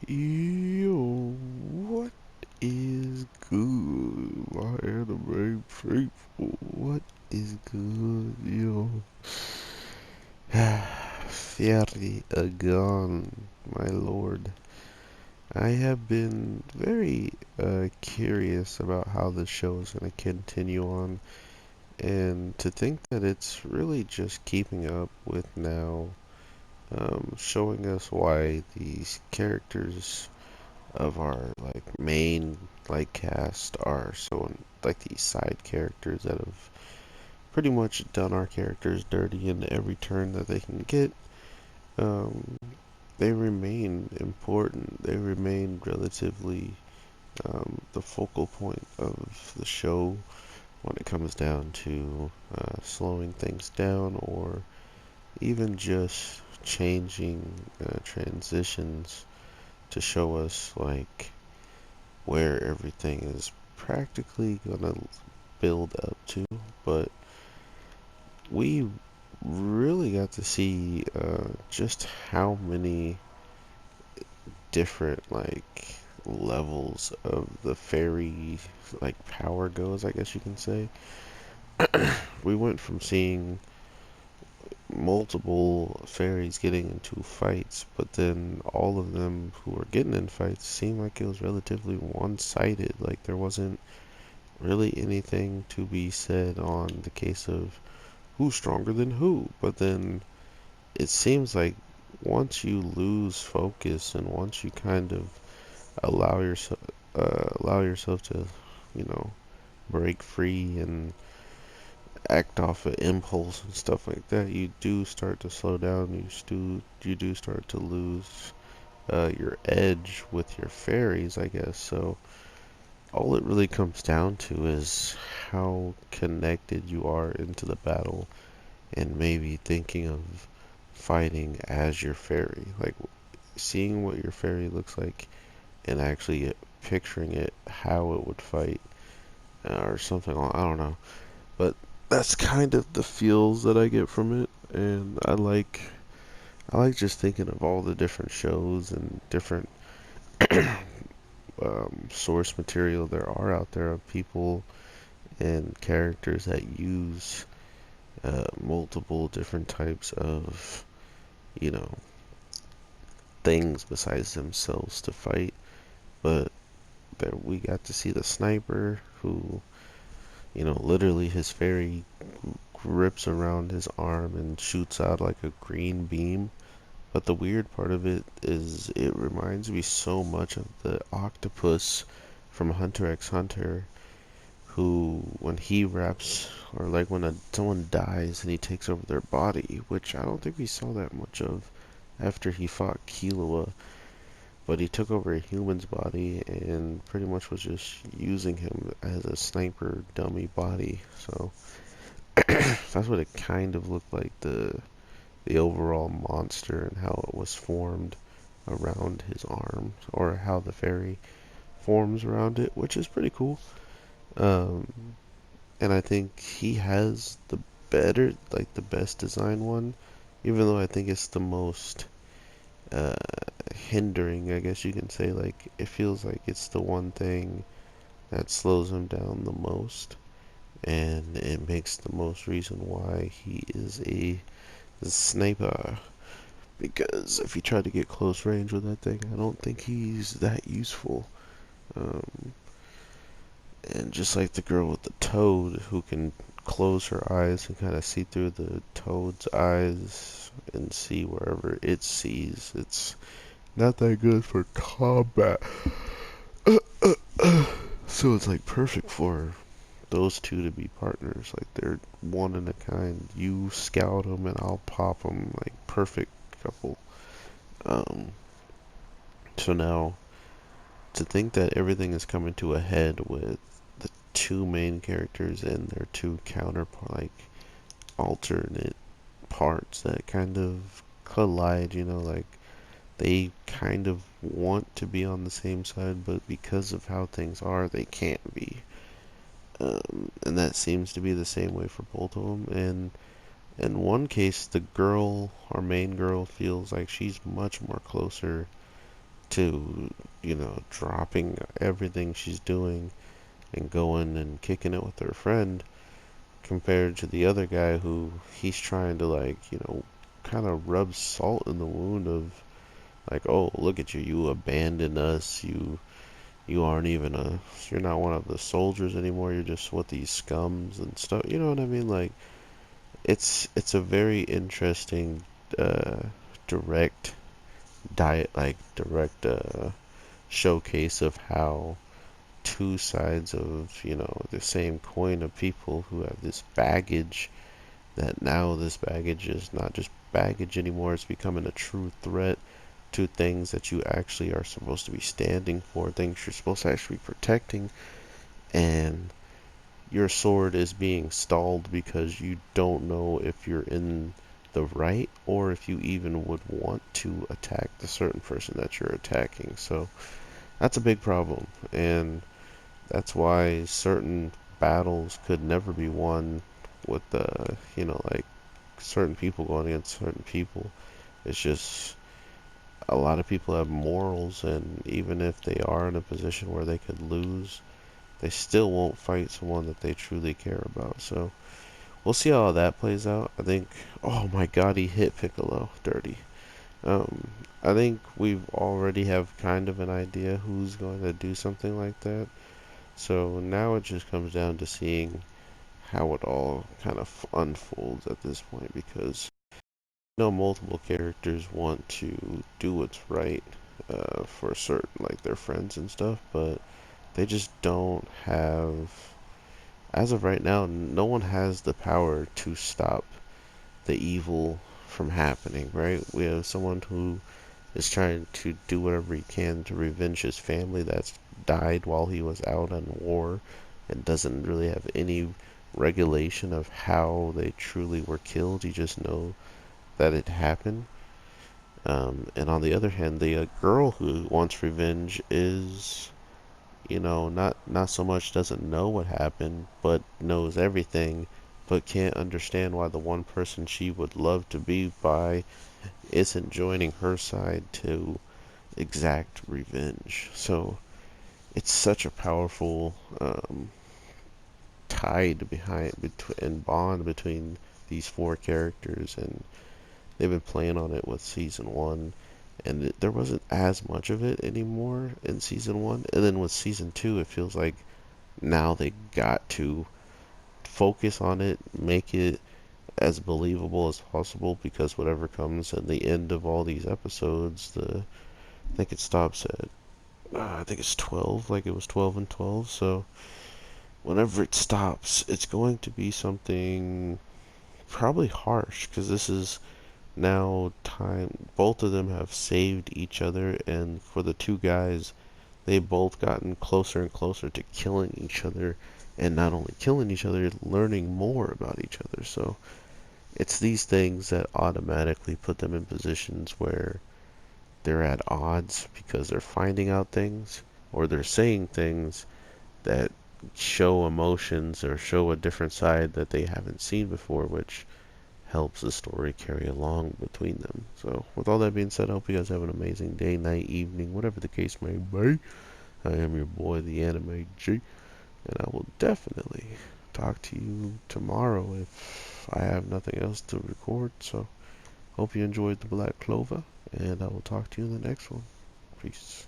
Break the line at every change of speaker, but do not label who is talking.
Yo, what is good, my anime faithful? What is good, yo? Fairy Agon, my lord. I have been very curious about how the show is going to continue on, and to think that it's really just keeping up with now, showing us why these characters of our main cast are so like these side characters that have pretty much done our characters dirty in every turn that they can get. Um, they remain important. They remain relatively the focal point of the show when it comes down to slowing things down or even just changing transitions to show us where everything is practically gonna build up to, but we really got to see just how many different levels of the fairy power goes, I guess you can say. We went from seeing multiple fairies getting into fights, but then all of them who were getting in fights seemed like it was relatively one-sided. Like there wasn't really anything to be said on the case of who's stronger than who. But then it seems like once you lose focus and once you kind of allow yourself to, you know, break free and act off of impulse and stuff like that, you do start to slow down. You do start to lose your edge with your fairies, I guess. So all it really comes down to is how connected you are into the battle and maybe thinking of fighting as your fairy. Like seeing what your fairy looks like and actually picturing it, how it would fight, or something. I don't know. But that's kind of the feels that I get from it. And I like just thinking of all the different shows and different source material there are out there of people and characters that use multiple different types of, you know, things besides themselves to fight. But there we got to see the sniper who, literally his fairy grips around his arm and shoots out like a green beam. But the weird part of it is it reminds me so much of the octopus from Hunter x Hunter, who, when he wraps, or like when someone dies and he takes over their body, which I don't think we saw that much of after he fought Killua, but he took over a human's body and pretty much was just using him as a sniper dummy body. So that's what it kind of looked like, the overall monster and how it was formed around his arms, or how the fairy forms around it, which is pretty cool. Um, and I think he has the best design one, even though I think it's the most uh, hindering, I guess you can say. Like, it feels like it's the one thing that slows him down the most, and it makes the most reason why he is a sniper. Because if you try to get close range with that thing, I don't think he's that useful. Um, and just like the girl with the toad who can close her eyes and kind of see through the toad's eyes and see wherever it sees, it's not that good for combat. So it's like perfect for those two to be partners. Like they're one in a kind. You scout them and I'll pop them. Like perfect couple. Um, so now to think that everything is coming to a head with the two main characters and their two counterpart, alternate parts that kind of collide, they kind of want to be on the same side, but because of how things are, they can't be. And that seems to be the same way for both of them. And in one case, the girl, our main girl, feels like she's much more closer to, dropping everything she's doing and going and kicking it with her friend, compared to the other guy who he's trying to, like, kind of rub salt in the wound of, like, oh, look at you, you abandoned us, you aren't even you're not one of the soldiers anymore, you're just with these scums and stuff, you know what I mean? Like, it's a very interesting, uh, direct direct showcase of how two sides of, the same coin of people who have this baggage, that now this baggage is not just baggage anymore, it's becoming a true threat to things that you actually are supposed to be standing for, things you're supposed to actually be protecting, and your sword is being stalled because you don't know if you're in the right or if you even would want to attack the certain person that you're attacking. So that's a big problem, and that's why certain battles could never be won with like certain people going against certain people. It's just a lot of people have morals, and even if they are in a position where they could lose, they still won't fight someone that they truly care about. So we'll see how that plays out. I think, oh my God, he hit Piccolo dirty. Um, I think we already have kind of an idea who's going to do something like that. So now it just comes down to seeing how it all kind of unfolds at this point, because multiple characters want to do what's right for certain, like their friends and stuff, but they just don't have, as of right now, no one has the power to stop the evil from happening, right? We have someone who is trying to do whatever he can to revenge his family that's died while he was out on war, and doesn't really have any regulation of how they truly were killed. You just know that it happened. And on the other hand, the girl who wants revenge is, not so much doesn't know what happened, but knows everything, but can't understand why the one person she would love to be by isn't joining her side to exact revenge. So it's such a powerful tide and bond between these four characters, and they've been playing on it with season one, and there wasn't as much of it anymore in season one, and then with season two, it feels like now they got to focus on it, make it as believable as possible, because whatever comes at the end of all these episodes, I think it stops at I think it's 12, like it was 12 and 12. So whenever it stops, it's going to be something probably harsh, because this is now time. Both of them have saved each other, and for the two guys, they both gotten closer and closer to killing each other, and not only killing each other, learning more about each other. So it's these things that automatically put them in positions where they're at odds, because they're finding out things, or they're saying things that show emotions or show a different side that they haven't seen before, which helps the story carry along between them. So, with all that being said, I hope you guys have an amazing day, night, evening, whatever the case may be. I am your boy, the Anime G, and I will definitely talk to you tomorrow if I have nothing else to record. So, hope you enjoyed the Black Clover, and I will talk to you in the next one. Peace.